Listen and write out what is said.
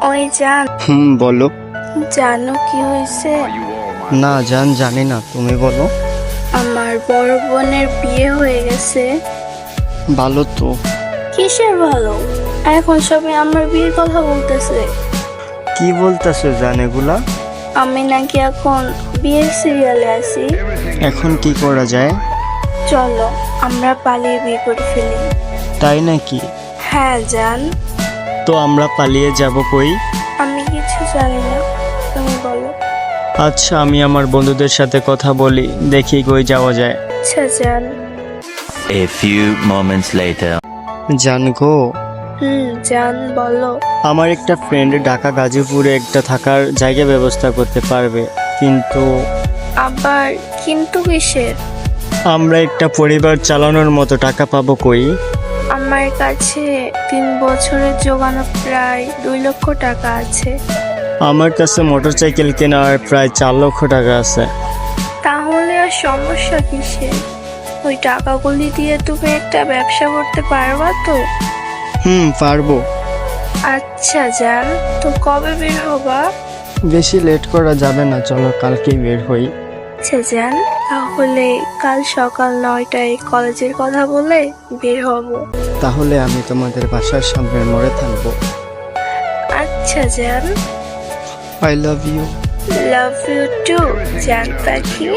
ওই জান, বলো। জানো কি হয়েছে? না জান, জানি না, তুমি বলো। আমার বড় বোনের বিয়ে হয়ে গেছে। ভালো তো। কিসের ভালো? এখন সবাই আমার বিয়ের কথা বলতেছে। কি বলতেছো জান এগুলা? আমি নাকি এখন বিয়ের সিরিয়ালে আছি। এখন কি করা যায়? চলো আমরা পালিয়ে বিয়ে করে ফেলি। তাই নাকি? হ্যাঁ জান। তো আমরা পালিয়ে যাব কই? আমি কিছু জানি না, তুমি বলো। আচ্ছা, আমি আমার বন্ধুদের সাথে কথা বলি, দেখি কই যাওয়া যায়। আচ্ছা জান। A few moments later. জান গো, জান বলো। আমার একটা ফ্রেন্ড ঢাকা গাজীপুরে একটা থাকার জায়গা ব্যবস্থা করতে পারবে, কিন্তু আবার কিন্তু কিসের? আমরা একটা পরিবার চালানোর মতো টাকা পাবো কই? আমার কাছে 3 বছরের জোগানো প্রায় 2 লক্ষ টাকা আছে। আমার কাছে মোটরসাইকেল কেনার প্রায় 4 লক্ষ টাকা আছে। তাহলে আর সমস্যা কিসের? ওই টাকাগুলি দিয়ে তুমি একটা ব্যবসা করতে পারবা তো? পারবো। আচ্ছা জান, তো কবে বের হবা? বেশি লেট করা যাবে না, চলো কালকেই বের হই। আচ্ছা জান, তাহলে কাল সকাল 9টায় কলেজের কথা বলে বের হব। তাহলে আমি তোমাদের বাসার সামনের মোড়ে থাকবো। আচ্ছা জান। I love you. Love you too জান পাখি।